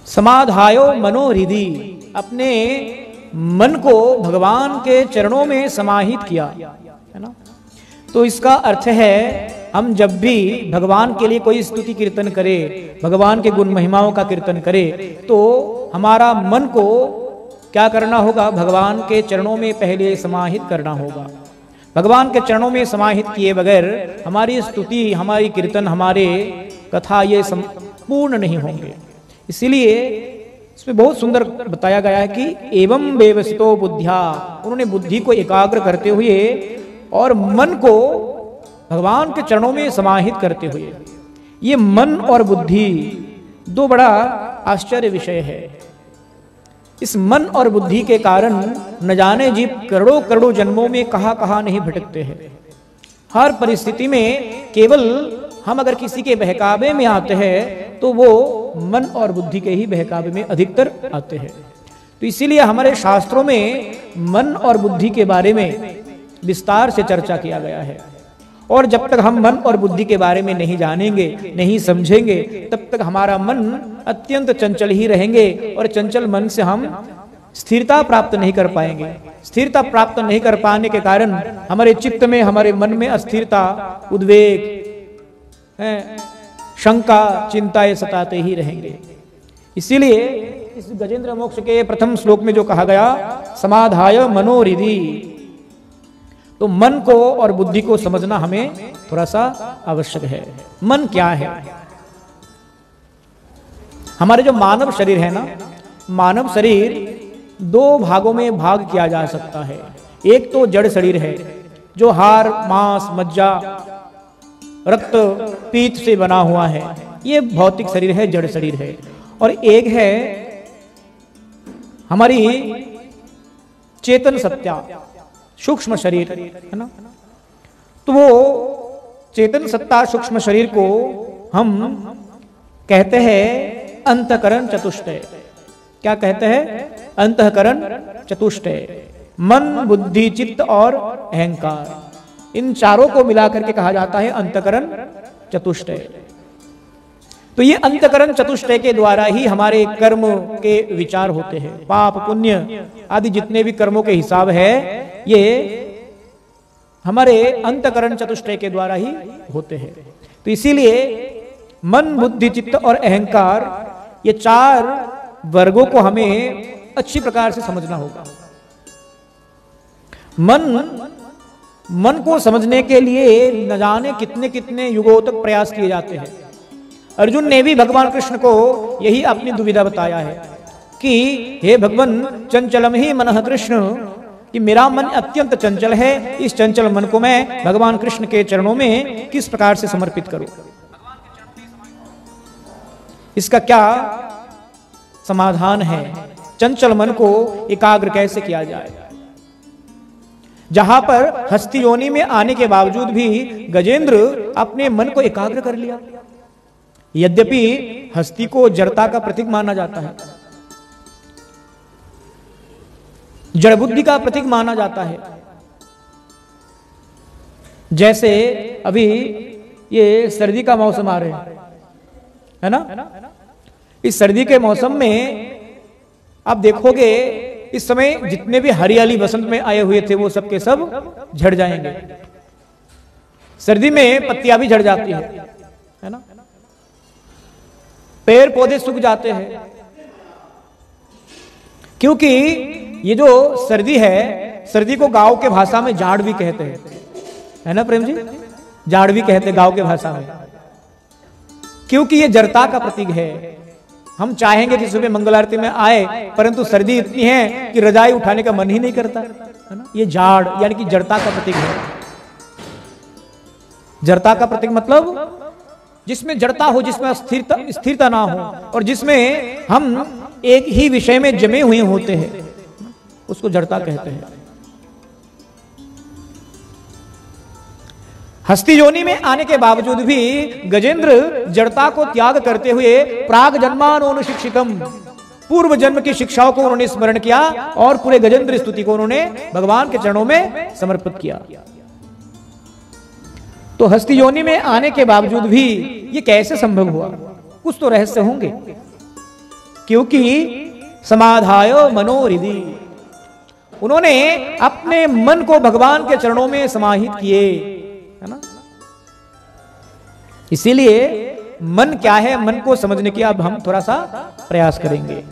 समाधायो मनोहृदि, अपने मन को भगवान के चरणों में समाहित किया, है ना। तो इसका अर्थ है हम जब भी भगवान के लिए कोई स्तुति कीर्तन करें, भगवान के गुण महिमाओं का कीर्तन करें, तो हमारा मन को क्या करना होगा, भगवान के चरणों में पहले समाहित करना होगा। भगवान के चरणों में समाहित किए बगैर हमारी स्तुति, हमारी कीर्तन, हमारे कथा ये पूर्ण नहीं होंगे। इसीलिए इसमें बहुत सुंदर बताया गया है कि एवं व्यवस्थितो बुद्धिया, उन्होंने बुद्धि को एकाग्र करते हुए और मन को भगवान के चरणों में समाहित करते हुए, ये मन और बुद्धि दो बड़ा आश्चर्य विषय है। इस मन और बुद्धि के कारण न जाने जीव करोड़ों करोड़ों जन्मों में कहां कहां नहीं भटकते हैं। हर परिस्थिति में केवल हम अगर किसी के बहकावे में आते हैं तो वो मन और बुद्धि के ही बहकावे में अधिकतर आते हैं। तो इसीलिए हमारे शास्त्रों में मन और बुद्धि के बारे में विस्तार से चर्चा किया गया है। और जब तक हम मन और बुद्धि के बारे में नहीं जानेंगे, नहीं समझेंगे, तब तक हमारा मन अत्यंत चंचल ही रहेंगे और चंचल मन से हम स्थिरता प्राप्त नहीं कर पाएंगे। स्थिरता प्राप्त नहीं कर पाने के कारण हमारे चित्त में, हमारे मन में अस्थिरता, उद्वेग, शंका, चिंता ये सताते ही रहेंगे। इसीलिए इस गजेंद्र मोक्ष के प्रथम श्लोक में जो कहा गया, समाधाय मनोहृदि, तो मन को और बुद्धि को समझना हमें थोड़ा सा आवश्यक है। मन क्या है? हमारे जो मानव शरीर है ना, मानव शरीर दो भागों में भाग किया जा सकता है। एक तो जड़ शरीर है जो हाड़, मांस, मज्जा, रक्त, पीत से बना हुआ है, ये भौतिक शरीर है, जड़ शरीर है। और एक है हमारी चेतन सत्ता, सूक्ष्म शरीर, है ना। तो वो चेतन सत्ता सूक्ष्म शरीर को हम कहते हैं अंतःकरण चतुष्टय। क्या कहते हैं? अंतःकरण चतुष्टय। मन, बुद्धि, चित्त और अहंकार, इन चारों को मिलाकर के कहा जाता है अंतःकरण चतुष्टय। तो ये अंतःकरण चतुष्टय के द्वारा ही हमारे कर्म के विचार होते हैं। पाप, पुण्य आदि जितने भी कर्मों के हिसाब है, ये हमारे अंतःकरण चतुष्टय के द्वारा ही होते हैं। तो इसीलिए मन, बुद्धि, चित्त और अहंकार, ये चार वर्गों को हमें अच्छी प्रकार से समझना होगा। मन को समझने के लिए न जाने कितने कितने युगों तक प्रयास किए जाते हैं। अर्जुन ने भी भगवान कृष्ण को यही अपनी दुविधा बताया है कि हे भगवान, चंचलम ही मनः कृष्ण, कि मेरा मन अत्यंत चंचल है, इस चंचल मन को मैं भगवान कृष्ण के चरणों में किस प्रकार से समर्पित करूं? इसका क्या समाधान है? चंचल मन को एकाग्र कैसे किया जाए? जहां पर हस्ती योनि में आने के बावजूद भी गजेंद्र अपने मन को एकाग्र कर लिया। यद्यपि हस्ती को जड़ता का प्रतीक माना जाता है, जड़ बुद्धि का प्रतीक माना जाता है। जैसे अभी ये सर्दी का मौसम आ रहे हैं, है ना। इस सर्दी के मौसम में आप देखोगे इस समय जितने भी हरियाली बसंत में आए हुए थे वो सब के सब झड़ जाएंगे। सर्दी में पत्तियां भी झड़ जाती है ना। पेड़ पौधे सूख जाते हैं, क्योंकि ये जो सर्दी है, सर्दी को गांव के भाषा में जाड़ भी कहते हैं, है ना प्रेम जी? जाड़ भी कहते हैं गांव के भाषा में, क्योंकि ये जड़ता का प्रतीक है। हम चाहेंगे कि सुबह मंगल आरती में आए, परंतु सर्दी इतनी है कि रजाई उठाने का मन ही नहीं करता, है ना। ये जाड़ यानी कि जड़ता का प्रतीक है। जड़ता का प्रतीक मतलब जिसमें जड़ता हो, जिसमें स्थिरता ना हो, और जिसमें हम एक ही विषय में जमे हुए होते हैं, उसको जड़ता कहते हैं। हस्ती योनि में आने के बावजूद भी गजेंद्र जड़ता को त्याग करते हुए प्राग जन्मानुशिक्षितम, पूर्व जन्म की शिक्षाओं को उन्होंने स्मरण किया और पूरे गजेंद्र स्तुति को उन्होंने भगवान के चरणों में समर्पित किया। तो हस्ती योनि में आने के बावजूद भी ये कैसे संभव हुआ? कुछ तो रहस्य होंगे। क्योंकि समाधाय मनोहृदि, उन्होंने अपने मन को भगवान के चरणों में समाहित किए, है ना। इसीलिए मन क्या है, मन को समझने की अब हम थोड़ा सा प्रयास करेंगे।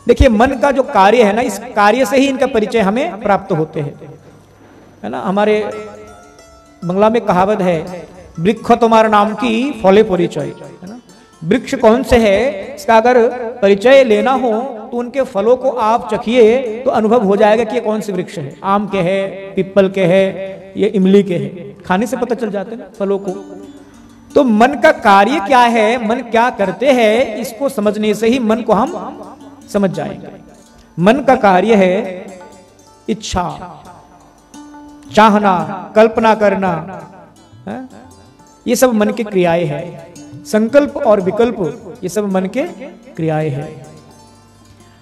देखिए, मन का जो कार्य है ना, इस कार्य से ही इनका परिचय हमें प्राप्त होते हैं, है ना। हमारे बंगला में कहावत है, वृक्ष तुम्हारा नाम की फले परिचय, है ना। वृक्ष कौन से है, इसका अगर परिचय लेना हो तो उनके फलों को आप चखिए तो अनुभव हो जाएगा कि ये कौन से वृक्ष है, आम के है, पिप्पल के है, ये इमली के है, खाने से पता चल जाते हैं फलों को। तो मन का कार्य क्या है, मन क्या करते हैं, इसको समझने से ही मन को हम समझ जाएंगे। मन का कार्य है इच्छा, चाहना, कल्पना करना, है? ये सब मन की क्रियाएं हैं। संकल्प और विकल्प, ये सब मन के क्रियाएं हैं।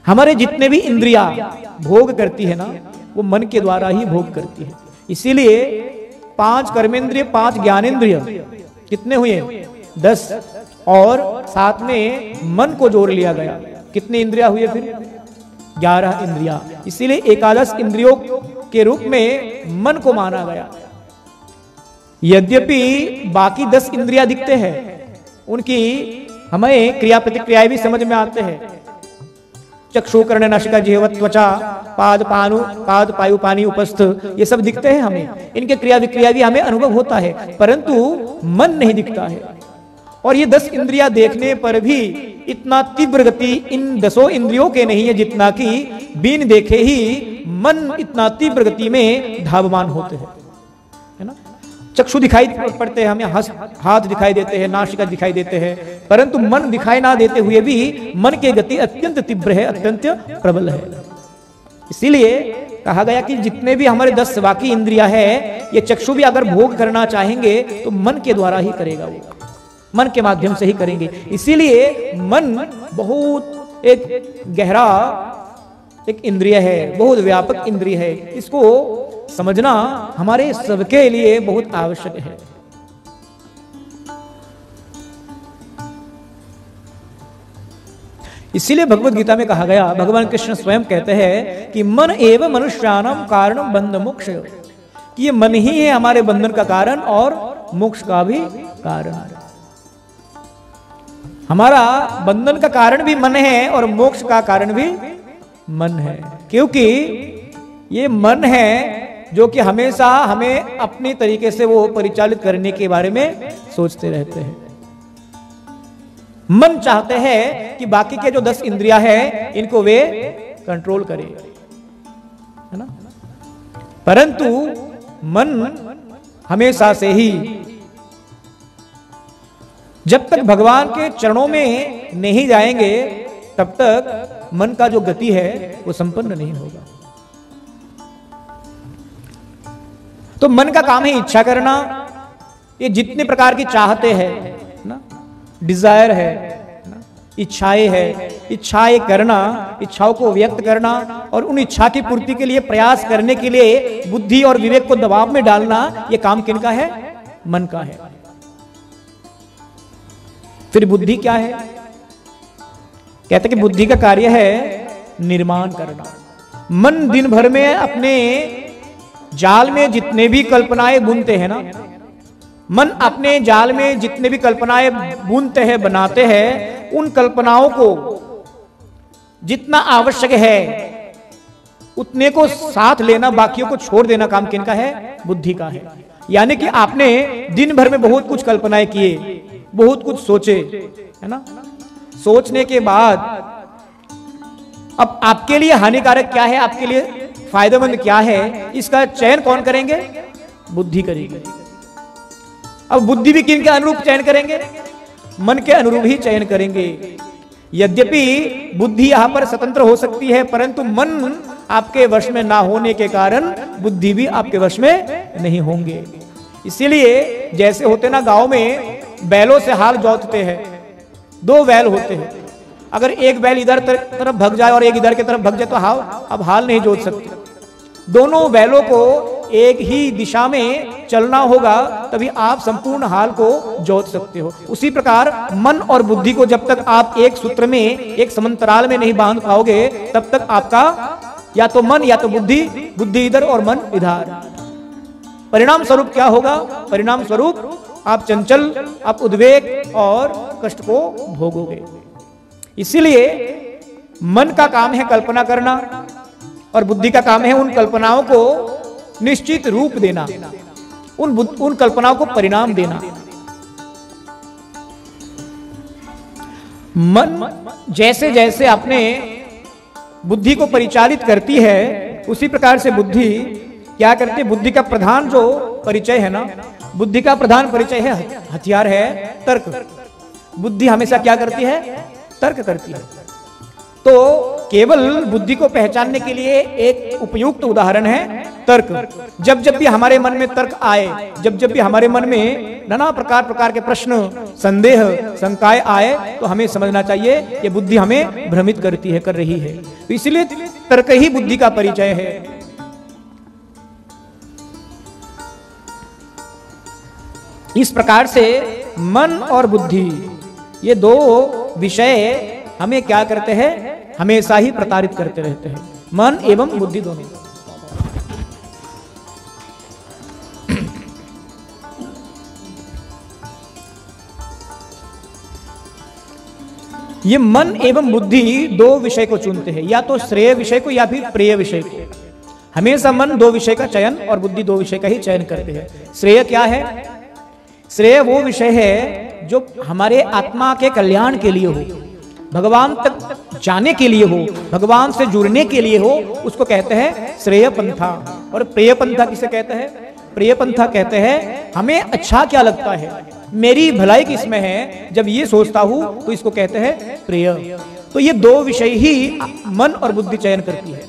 हमारे जितने भी इंद्रियां भोग करती है ना, वो मन के द्वारा ही भोग करती है। इसीलिए 5 कर्मेंद्रिय, 5 ज्ञानेंद्रिय कितने हुए, 10, और साथ में मन को जोड़ लिया गया, कितने इंद्रिया हुए फिर, 11 इंद्रिया। इसीलिए एकादश इंद्रियों के रूप में मन को माना गया। यद्यपि बाकी 10 इंद्रिया दिखते हैं, उनकी हमें क्रिया प्रतिक्रियाएं भी समझ में आते हैं। चक्षु, कर्ण, नासिका, जिह्वा, त्वचा, पाद, पायु, पानी, उपस्थ, ये सब दिखते हैं हमें, इनके क्रिया विक्रिया भी हमें अनुभव होता है, परंतु मन नहीं दिखता है। और ये 10 इंद्रिया देखने पर भी इतना तीव्र गति इन 10 इंद्रियों के नहीं है, जितना कि बिन देखे ही मन इतना तीव्र गति में धावमान होते हैं, है ना। चक्षु दिखाई पड़ते हैं हमें, हाथ दिखाई देते हैं, नासिका दिखाई देते हैं, परंतु मन दिखाई ना देते हुए भी मन की गति अत्यंत तीव्र है, अत्यंत प्रबल है। इसीलिए कहा गया कि जितने भी हमारे 10 बाकी इंद्रिया है, ये चक्षु भी अगर भोग करना चाहेंगे तो मन के द्वारा ही करेगा, वो मन के माध्यम से ही करेंगे। इसीलिए मन बहुत एक गहरा एक इंद्रिय है, बहुत व्यापक इंद्रिय है। इसको समझना हमारे सबके लिए बहुत आवश्यक है। इसीलिए भगवत गीता में कहा गया, भगवान कृष्ण स्वयं कहते हैं कि मन एव मनुष्याणाम कारणम बंध मोक्ष, कि ये मन ही है हमारे बंधन का कारण और मोक्ष का भी कारण। हमारा बंधन का कारण भी मन है और मोक्ष का कारण भी मन है, क्योंकि ये मन है जो कि हमेशा हमें अपनी तरीके से वो परिचालित करने के बारे में सोचते रहते हैं। मन चाहते हैं कि बाकी के जो 10 इंद्रिया है इनको वे कंट्रोल करें, है ना। परंतु मन हमेशा से ही जब तक भगवान के चरणों में नहीं जाएंगे तब तक मन का जो गति है वो संपन्न नहीं होगा। तो मन का काम है इच्छा करना, ये जितने प्रकार की चाहते हैं ना, डिजायर है ना, इच्छाएं है, इच्छाएं करना, इच्छाओं को व्यक्त करना और उन इच्छा की पूर्ति के लिए प्रयास करने के लिए बुद्धि और विवेक को दबाव में डालना, ये काम किनका है, मन का है। फिर बुद्धि क्या है, कहते कि बुद्धि का कार्य है निर्माण करना। मन दिन भर में अपने जाल में जितने भी कल्पनाएं बुनते हैं ना, मन अपने जाल में जितने भी कल्पनाएं बुनते हैं, बनाते हैं, उन कल्पनाओं को जितना आवश्यक है उतने को साथ लेना, बाकियों को छोड़ देना काम किनका है, बुद्धि का है। यानी कि आपने दिन भर में बहुत कुछ कल्पनाएं किए, बहुत कुछ सोचे, है ना। सोचने के बाद अब आपके लिए हानिकारक क्या है, आपके लिए फायदेमंद क्या है, इसका चयन कौन करेंगे, बुद्धि करेगी। अब बुद्धि भी किन के अनुरूप चयन करेंगे, मन के अनुरूप ही चयन करेंगे। यद्यपि बुद्धि यहां पर स्वतंत्र हो सकती है, परंतु मन आपके वश में ना होने के कारण बुद्धि भी आपके वश में नहीं होंगे। इसीलिए जैसे होते ना गांव में बैलों से हाल जोतते हैं, 2 बैल होते हैं, अगर एक बैल इधर तरफ भग जाए और एक इधर की तरफ भग जाए तो अब हाल नहीं जोत सकते। दोनों बैलों को एक ही दिशा में चलना होगा तभी आप संपूर्ण हाल को जोत सकते हो। उसी प्रकार मन और बुद्धि को जब तक आप एक सूत्र में, एक समांतराल में नहीं बांध पाओगे, तब तक आपका या तो मन या तो बुद्धि, बुद्धि इधर और मन इधर। परिणाम स्वरूप क्या होगा? परिणाम स्वरूप आप चंचल, आप उद्वेग और कष्ट को भोगोगे। इसीलिए मन का काम है कल्पना करना और बुद्धि का काम है उन कल्पनाओं को निश्चित रूप देना, उन कल्पनाओं को परिणाम देना। मन जैसे जैसे अपने बुद्धि को परिचालित करती है, उसी प्रकार से बुद्धि क्या करती है? बुद्धि का प्रधान जो परिचय है ना, बुद्धि का प्रधान परिचय है, हथियार है तर्क। बुद्धि हमेशा क्या करती है? तर्क करती है। तो केवल बुद्धि को पहचानने के लिए एक उपयुक्त उदाहरण है तर्क। जब जब भी हमारे मन में तर्क आए, जब जब भी हमारे मन में नाना प्रकार के प्रश्न, संदेह, शंकाएं आए, तो हमें समझना चाहिए ये बुद्धि हमें भ्रमित करती है, कर रही है। तो इसलिए तर्क ही बुद्धि का परिचय है। इस प्रकार से मन और बुद्धि ये दो विषय हमें क्या करते हैं? हमेशा ही प्रताड़ित करते रहते हैं, मन एवं बुद्धि दोनों। ये मन एवं बुद्धि दो विषय को चुनते हैं, या तो श्रेय विषय को या फिर प्रिय विषय को। हमेशा मन दो विषय का चयन और बुद्धि दो विषय का ही चयन करते हैं। श्रेय क्या है? श्रेय वो विषय है जो हमारे आत्मा के कल्याण के लिए हो, भगवान तक जाने के लिए हो, भगवान से जुड़ने के लिए हो, उसको कहते हैं श्रेय पंथा। और प्रिय पंथा किसे कहते हैं? प्रिय पंथा कहते हैं हमें अच्छा क्या लगता है, मेरी भलाई किसमें है, जब ये सोचता हूं तो इसको कहते हैं प्रिय। तो ये दो विषय ही मन और बुद्धि चयन करती है।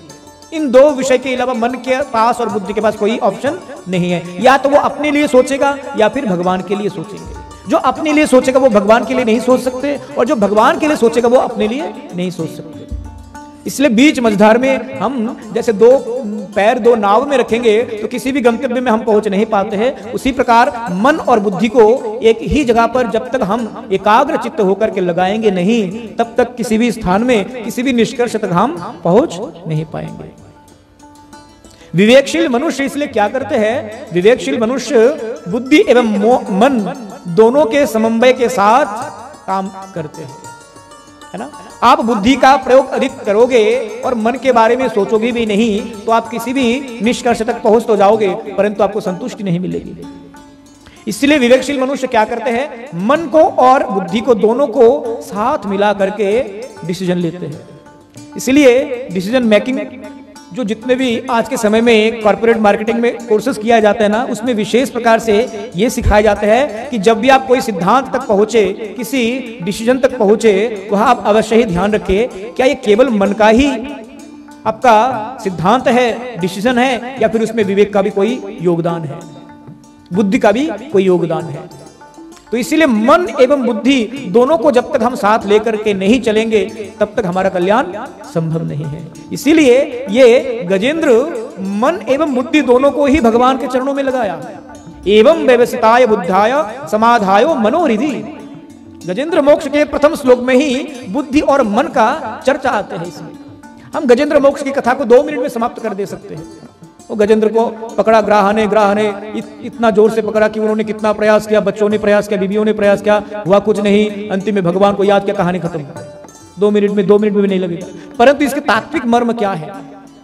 इन दो विषय के अलावा मन के पास और बुद्धि के पास कोई ऑप्शन नहीं है। या तो वो अपने लिए सोचेगा या फिर भगवान के लिए सोचेंगे। जो अपने लिए सोचेगा वो भगवान के लिए नहीं सोच सकते, और जो भगवान के लिए सोचेगा वो अपने लिए नहीं सोच सकते। इसलिए बीच मझधार में हम जैसे दो पैर दो नाव में रखेंगे तो किसी भी गंतव्य में हम पहुंच नहीं पाते हैं। उसी प्रकार मन और बुद्धि को एक ही जगह पर जब तक हम एकाग्र चित्त होकर के लगाएंगे नहीं, तब तक किसी भी स्थान में, किसी भी निष्कर्ष तक हम पहुंच नहीं पाएंगे। विवेकशील मनुष्य इसलिए क्या करते हैं? विवेकशील मनुष्य बुद्धि एवं मन दोनों के समन्वय के साथ काम करते हैं, है ना। आप बुद्धि का प्रयोग अधिक करोगे और मन के बारे में सोचोगे भी नहीं, तो आप किसी भी निष्कर्ष तक पहुंच तो जाओगे, परंतु आपको संतुष्टि नहीं मिलेगी। इसलिए विवेकशील मनुष्य क्या करते हैं? मन को और बुद्धि को दोनों को साथ मिला करके डिसीजन लेते हैं। इसलिए डिसीजन मेकिंग जो जितने भी आज के समय में कॉर्पोरेट मार्केटिंग में कोर्सेज किया जाता है ना, उसमें विशेष प्रकार से ये सिखाया जाता है कि जब भी आप कोई सिद्धांत तक पहुंचे, किसी डिसीजन तक पहुंचे, वहां आप अवश्य ही ध्यान रखें क्या ये केवल मन का ही आपका सिद्धांत है, डिसीजन है, या फिर उसमें विवेक का भी कोई योगदान है, बुद्धि का भी कोई योगदान है। तो इसीलिए मन एवं बुद्धि दोनों को जब तक हम साथ लेकर के नहीं चलेंगे, तब तक हमारा कल्याण संभव नहीं है। इसीलिए ये गजेंद्र मन एवं बुद्धि दोनों को ही भगवान के चरणों में लगाया। एवं व्यवसिताय बुद्धाय समाधायो मनोहृदि। गजेंद्र मोक्ष के प्रथम श्लोक में ही बुद्धि और मन का चर्चा आते हैं। इसमें हम गजेंद्र मोक्ष की कथा को 2 मिनट में समाप्त कर दे सकते हैं। वो गजेंद्र को पकड़ा ग्राह ने इतना जोर से पकड़ा कि उन्होंने कितना प्रयास किया, बच्चों ने प्रयास किया, बीवियों ने प्रयास किया, हुआ कुछ नहीं। अंतिम में भगवान को याद किया, कहानी खत्म। 2 मिनट में भी नहीं लगेगा। परंतु इसके तात्विक मर्म क्या है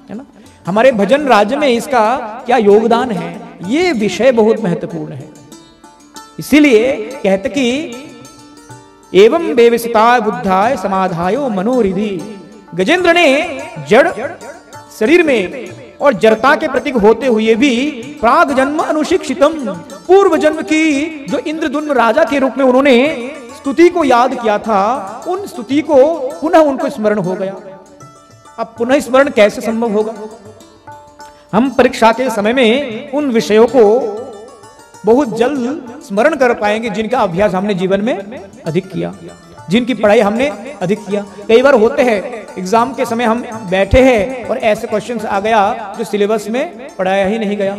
ना, हमारे भजन राज्य में इसका क्या योगदान है, ये विषय बहुत महत्वपूर्ण है। इसीलिए कहते कि एवं बेविसिताय बुद्धाय समाधायो मनोहृदि। गजेंद्र ने जड़ शरीर में और जड़ता के प्रतीक होते हुए भी प्राग जन्म अनुशिक्षितम, पूर्व जन्म की जो इंद्रद्युम्न राजा के रूप में उन्होंने स्तुति को याद किया था, उन स्तुति को पुनः उनको स्मरण हो गया। अब पुनः स्मरण कैसे संभव होगा? हम परीक्षा के समय में उन विषयों को बहुत जल्द स्मरण कर पाएंगे जिनका अभ्यास हमने जीवन में अधिक किया, जिनकी पढ़ाई हमने अधिक किया। कई बार होते हैं एग्जाम के समय हम बैठे हैं और ऐसे क्वेश्चंस आ गया जो सिलेबस में पढ़ाया ही नहीं गया,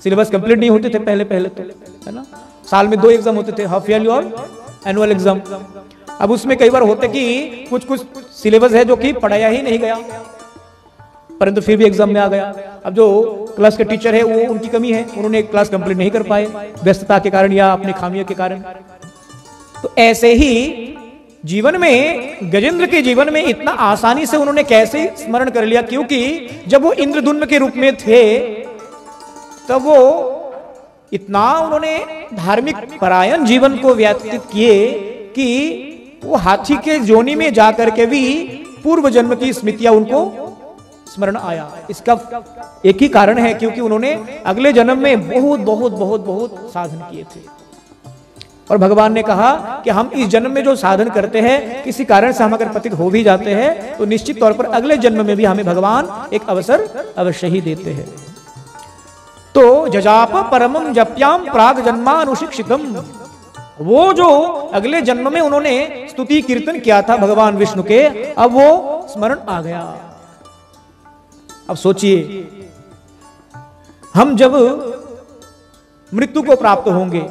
सिलेबस कंप्लीट नहीं होते थे पहले पहले तो, है ना। साल में 2 एग्जाम होते थे, हाफ ईयरली और एनुअल एग्जाम। अब उसमें कई बार होते कि कुछ कुछ सिलेबस है जो कि पढ़ाया ही नहीं गया, परंतु फिर भी एग्जाम में आ गया। अब जो क्लास के टीचर है वो उनकी कमी है, उन्होंने क्लास कंप्लीट नहीं कर पाए व्यस्तता के कारण या अपनी खामियों के कारण। तो ऐसे ही जीवन में, गजेंद्र के जीवन में इतना आसानी से उन्होंने कैसे स्मरण कर लिया, क्योंकि जब वो इंद्रधुम्न के रूप में थे तब वो इतना उन्होंने धार्मिक परायण जीवन को व्यतीत किए कि वो हाथी के जोनी में जाकर के भी पूर्व जन्म की स्मृतियां उनको स्मरण आया। इसका एक ही कारण है, क्योंकि उन्होंने अगले जन्म में बहुत बहुत बहुत बहुत साधन किए थे। और भगवान ने कहा कि हम इस जन्म में जो साधन करते हैं, किसी कारण से हम अगर पतित हो भी जाते हैं तो निश्चित तौर पर अगले जन्म में भी हमें भगवान एक अवसर अवश्य ही देते हैं। तो जजाप परमं जप्याम प्राग जन्मानुशिक्षितम, वो जो अगले जन्म में उन्होंने स्तुति कीर्तन किया था भगवान विष्णु के, अब वो स्मरण आ गया। अब सोचिए, हम जब मृत्यु को प्राप्त होंगे,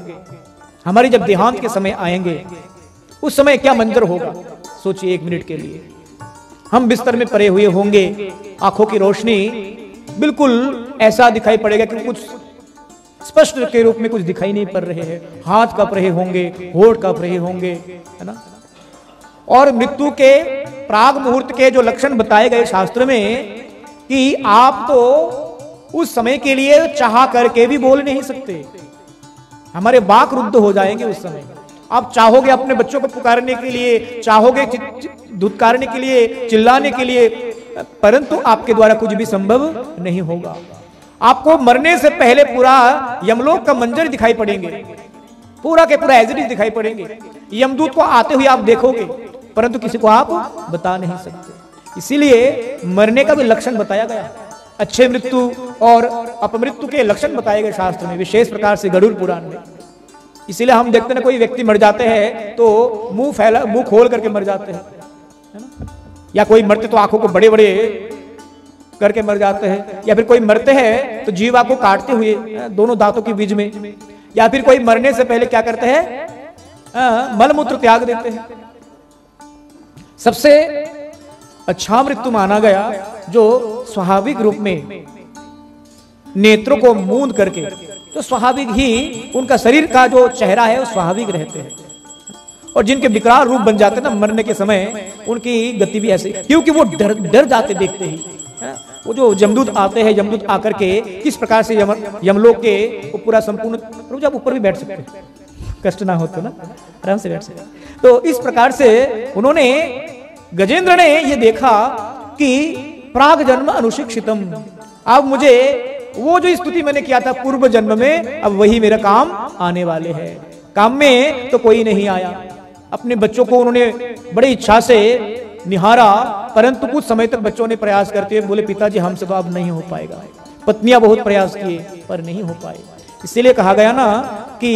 हमारी जब देहांत के समय आएंगे, उस समय क्या मंजर होगा सोचिए एक मिनट के लिए। हम बिस्तर में पड़े हुए होंगे, आंखों की रोशनी बिल्कुल ऐसा दिखाई पड़ेगा कि कुछ स्पष्ट के रूप में कुछ दिखाई नहीं पड़ रहे हैं, हाथ कांप रहे होंगे, होठ कांप रहे होंगे, है ना। और मृत्यु के प्राग मुहूर्त के जो लक्षण बताए गए शास्त्र में, कि आप तो उस समय के लिए चाह करके भी बोल नहीं सकते, हमारे बाक रुद्ध हो जाएंगे उस समय। आप चाहोगे अपने बच्चों को पुकारने के लिए, चाहोगे धुतकारने के लिए, चिल्लाने के लिए, परंतु आपके द्वारा कुछ भी संभव नहीं होगा। आपको मरने से पहले पूरा यमलोक का मंजर दिखाई पड़ेंगे, पूरा के पूरा एज इट इज दिखाई पड़ेंगे। यमदूत को आते हुए आप देखोगे, परंतु किसी को आप बता नहीं सकते। इसीलिए मरने का भी लक्षण बताया गया, अच्छे मृत्यु और अपमृत्यु के लक्षण बताए गए शास्त्र में, विशेष प्रकार से गरुड़ पुराण में। इसीलिए हम देखते हैं कोई व्यक्ति मर जाते हैं तो मुंह खोल करके मर जाते हैं, है ना। या कोई मरते तो आंखों को बड़े बड़े करके मर जाते हैं, या फिर कोई मरते हैं तो जीवा को काटते हुए दोनों दांतों के बीच में, या फिर कोई मरने से पहले क्या करते हैं, मलमूत्र त्याग देते हैं। सबसे अच्छा मृत्यु माना गया जो स्वाभाविक रूप में नेत्रों को मूंद करके, तो स्वाभाविक ही उनका शरीर का जो चेहरा है वो स्वाभाविक रहते हैं, और जिनके विकराल रूप बन जाते हैं ना मरने के समय, उनकी गति भी ऐसे, क्योंकि वो डर जाते देखते ही, है ना। वो जो यमदूत आते हैं, यमदूत आकर के किस प्रकार से यमलोक के वो पूरा संपूर्ण, जब ऊपर भी बैठ सकते हैं, कष्ट ना हो तो ना, आराम से बैठ सकते। तो इस प्रकार से उन्होंने, गजेंद्र ने ये देखा कि प्राग जन्म अनुशिक्षितम, अब मुझे वो जो स्तुति मैंने किया था पूर्व जन्म में, अब वही मेरा काम आने वाले हैं। काम में तो कोई नहीं आया। अपने बच्चों को उन्होंने बड़ी इच्छा से निहारा, परंतु कुछ समय तक बच्चों ने प्रयास करते हुए बोले, पिताजी हमसे तो अब नहीं हो पाएगा। पत्नियां बहुत प्रयास किए पर नहीं हो पाए। इसीलिए कहा गया ना कि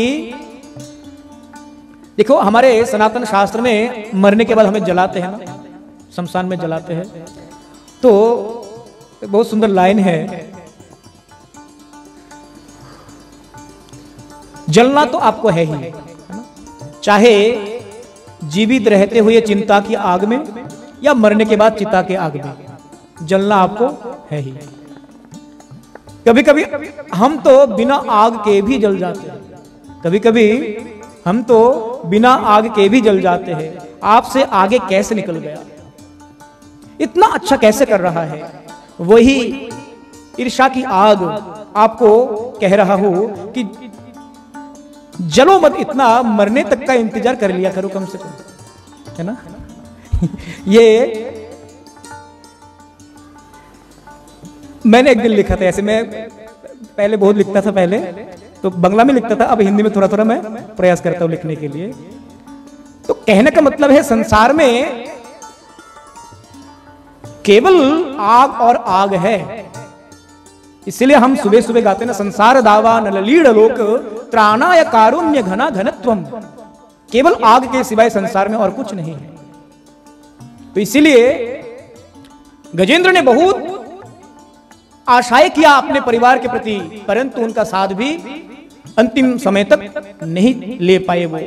देखो, हमारे सनातन शास्त्र में मरने के बाद हमें जलाते हैं ना, शमशान में जलाते हैं, तो बहुत सुंदर लाइन है, जलना तो आपको है ही, है ना? चाहे जीवित रहते हुए चिंता की आग में या मरने के बाद चिता के आग में, जलना आपको है ही। कभी कभी हम तो बिना आग के भी जल जाते हैं, कभी कभी हम तो बिना आग के भी जल जाते हैं। आपसे आगे कैसे निकल गया, इतना अच्छा कैसे कर रहा है, वही ईर्ष्या की आग आपको कह रहा हूं कि जलो मत, इतना मरने तक का इंतजार कर लिया करो कम से कम, है ना। ये मैंने एक दिन लिखा था ऐसे, मैं पहले बहुत लिखता था, पहले तो बंगला में लिखता था, अब हिंदी में थोड़ा थोड़ा मैं प्रयास करता हूं लिखने के लिए। तो कहने का मतलब है, संसार में केवल आग और आग है। इसलिए हम सुबह सुबह गाते ना, संसार दावा नललीड लोक त्राणाय कारुण्य घना घनत्वम, केवल आग के सिवाय संसार में और कुछ नहीं है। तो इसीलिए गजेंद्र ने बहुत आशाएं किया अपने परिवार के प्रति, परंतु उनका साथ भी अंतिम समय तक नहीं ले पाए वो।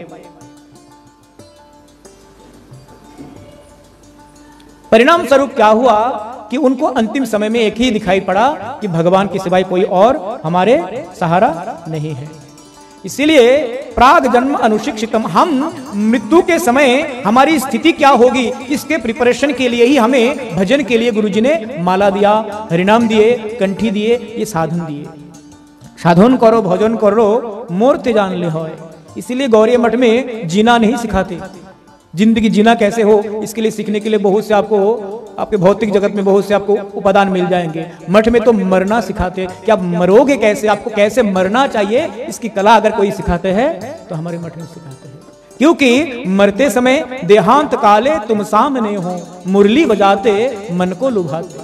परिणाम स्वरूप क्या हुआ कि उनको अंतिम समय में एक ही दिखाई पड़ा कि भगवान के सिवाय कोई और हमारे सहारा नहीं है। इसीलिए प्राग जन्म अनुशिक्षितम, हम मृत्यु के समय हमारी स्थिति क्या होगी इसके प्रिपरेशन के लिए ही हमें भजन के लिए गुरुजी ने माला दिया, हरिनाम दिए, कंठी दिए, ये साधन दिए। साधन करो भजन करो मूर्ति जान ले होय। इसीलिए गौरी मठ में जीना नहीं सिखाते, जिंदगी जीना कैसे हो इसके लिए सीखने के लिए बहुत से आपको आपके भौतिक जगत में बहुत से आपको उपादान मिल जाएंगे। मठ में तो मरना सिखाते कि आप मरोगे कैसे, आपको कैसे मरना चाहिए इसकी कला अगर कोई सिखाते हैं तो हमारे मठ में सिखाते हैं। क्योंकि मरते समय देहांत काले तुम सामने हो, मुरली बजाते मन को लुभाते,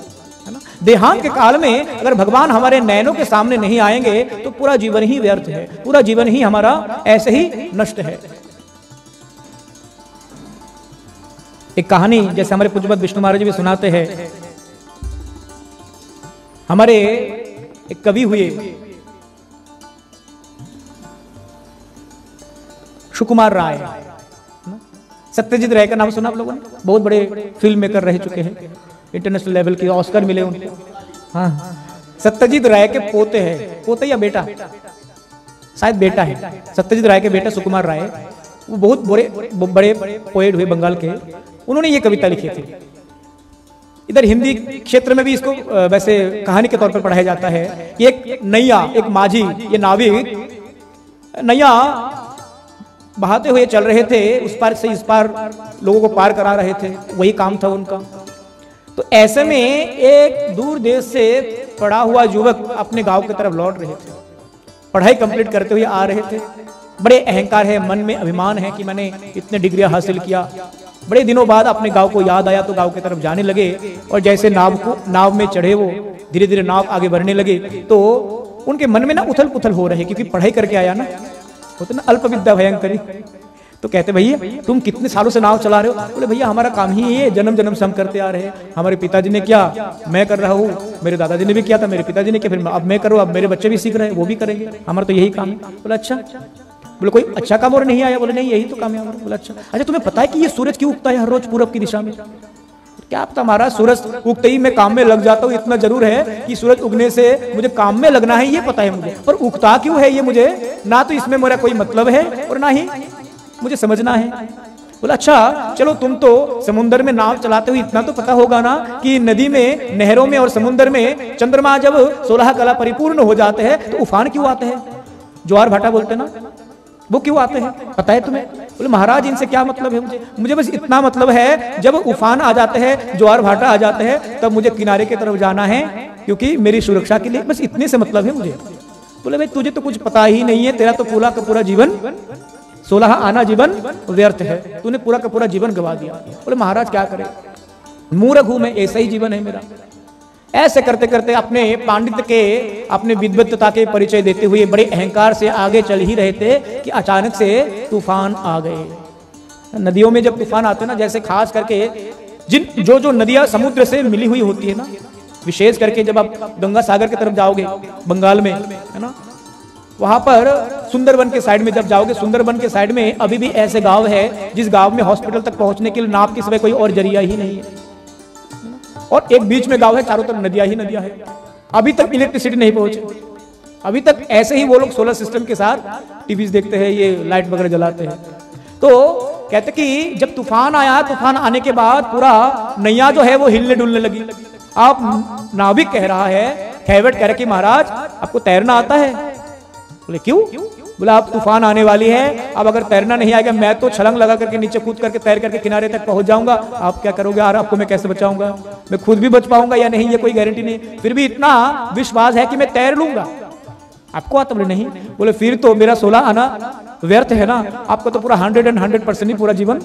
है ना। देहांत के काल में अगर भगवान हमारे नैनों के सामने नहीं आएंगे तो पूरा जीवन ही व्यर्थ है, पूरा जीवन ही हमारा ऐसे ही नष्ट है। एक कहानी जैसे हमारे पूज्यपाद विष्णु महाराज भी सुनाते हैं। हमारे एक कवि हुए सुकुमार राय, सत्यजीत राय का नाम सुना आप लोगों ने? बहुत बड़े फिल्म मेकर रह चुके हैं, इंटरनेशनल लेवल के ऑस्कर मिले उनको। हाँ, सत्यजीत राय के पोते हैं, पोते या बेटा, शायद बेटा है। सत्यजीत राय के बेटा सुकुमार राय, वो बहुत बड़े पोएट हुए बंगाल के। उन्होंने ये कविता लिखी थी। इधर हिंदी क्षेत्र में भी इसको वैसे कहानी के तौर पर पढ़ाया जाता है कि एक नैया, एक माझी, ये नाविक नैया बहाते हुए चल रहे थे, उस पार से इस पार लोगों को पार करा रहे थे, वही काम था उनका। तो ऐसे में एक दूर देश से पढ़ा हुआ युवक अपने गांव की तरफ लौट रहे थे, पढ़ाई कंप्लीट करते हुए आ रहे थे। बड़े अहंकार है, मन में अभिमान है कि मैंने इतने डिग्रियां हासिल किया। बड़े दिनों बाद अपने गांव को याद आया तो गांव की तरफ जाने लगे, और जैसे नाव में चढ़े वो धीरे धीरे नाव आगे बढ़ने लगे तो उनके मन में ना उथल पुथल हो रहे, क्योंकि पढ़ाई करके आया ना, होते ना अल्प विद्या भयंकरी। तो कहते भैया तुम कितने सालों से नाव चला रहे हो? बोले भैया हमारा काम ही ये, जन्म जन्म से हम करते आ रहे हैं। हमारे पिताजी ने किया, मैं कर रहा हूँ, मेरे दादाजी ने भी किया था, मेरे पिताजी ने किया, फिर अब मैं करूँ, अब मेरे बच्चे भी सीख रहे हैं, वो भी करेंगे, हमारा तो यही काम है। बोला अच्छा। बोले कोई अच्छा काम और नहीं आया? बोले नहीं, यही तो काम है हमारा। बोला अच्छा। अच्छा तुम्हें पता है कि ये सूरज क्यों उगता है हर रोज पूरब की दिशा में? क्या पता महाराज, सूरज उगते ही मैं काम में लग जाता हूँ, इतना जरूर है कि सूरज उगने से मुझे काम में लगना है, ये पता है मुझे, पर उगता क्यों है ये मुझे ना तो इसमें मेरा कोई मतलब है और ना ही मुझे समझना है। बोला अच्छा चलो, तुम तो समुद्र में नाव चलाते हुए इतना तो पता होगा ना कि नदी में, नहरों में और समुद्र में चंद्रमा जब 16 कला परिपूर्ण हो जाते हैं तो उफान क्यों आते हैं? ज्वार भाटा बोलते ना, वो क्यों आते हैं पता है तुम्हें? बोले महाराज इनसे क्या मतलब है मुझे बस इतना मतलब है, जब उफान आ जाते हैं, ज्वार भाटा आ जाते हैं, तब मुझे किनारे की तरफ जाना है, क्योंकि मेरी सुरक्षा के लिए, बस इतने से मतलब है मुझे। बोले भाई तुझे तो कुछ पता ही नहीं है, तेरा तो पूरा का पूरा जीवन 16 आना जीवन व्यर्थ है, तूने पूरा का पूरा जीवन गवा दिया। बोले महाराज क्या करे, मूर्ख हूं मैं, ऐसा ही जीवन है मेरा। ऐसे करते करते अपने पांडित्य के, अपने विद्वत्ता के परिचय देते हुए बड़े अहंकार से आगे चल ही रहे थे कि अचानक से तूफान आ गए। नदियों में जब तूफान आते ना, जैसे खास करके जो नदियां समुद्र से मिली हुई होती है ना, विशेष करके जब आप गंगा सागर की तरफ जाओगे बंगाल में, है ना, वहां पर सुंदरबन के साइड में जब जाओगे, सुंदरबन के साइड में अभी भी ऐसे गांव है जिस गांव में हॉस्पिटल तक पहुंचने के लिए नाव के सिवाय कोई और जरिया ही नहीं है, और एक बीच में गांव है, चारों तरफ नदियां ही नदियां है। अभी तक इलेक्ट्रिसिटी नहीं पहुंची, अभी तक ऐसे ही वो लोग सोलर सिस्टम के साथ टीवीज देखते हैं, ये लाइट वगैरह जलाते हैं। तो कहते कि जब तूफान आया, तूफान आने के बाद पूरा नैया जो है वो हिलने डुलने लगी। आप नाविक कह रहा है, कैवट कह रहा कि महाराज आपको तैरना आता है? बोले क्यों? बोला अब तूफान आने वाली है, अब अगर तैरना नहीं आएगा, मैं तो छलांग लगा करके नीचे कूद करके तैर करके किनारे तक पहुंच जाऊंगा, आप क्या करोगे? और आपको मैं कैसे बचाऊंगा? मैं खुद भी बच पाऊंगा या नहीं ये कोई गारंटी नहीं, फिर भी इतना विश्वास है कि मैं तैर लूंगा। आपको आता? बोले नहीं। बोले फिर तो मेरा 16 आना व्यर्थ है ना, आपका तो पूरा 100% ही पूरा जीवन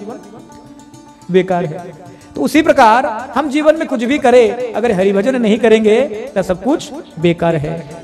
बेकार है। तो उसी प्रकार हम जीवन में कुछ भी करें, अगर हरिभजन नहीं करेंगे तो सब कुछ बेकार है।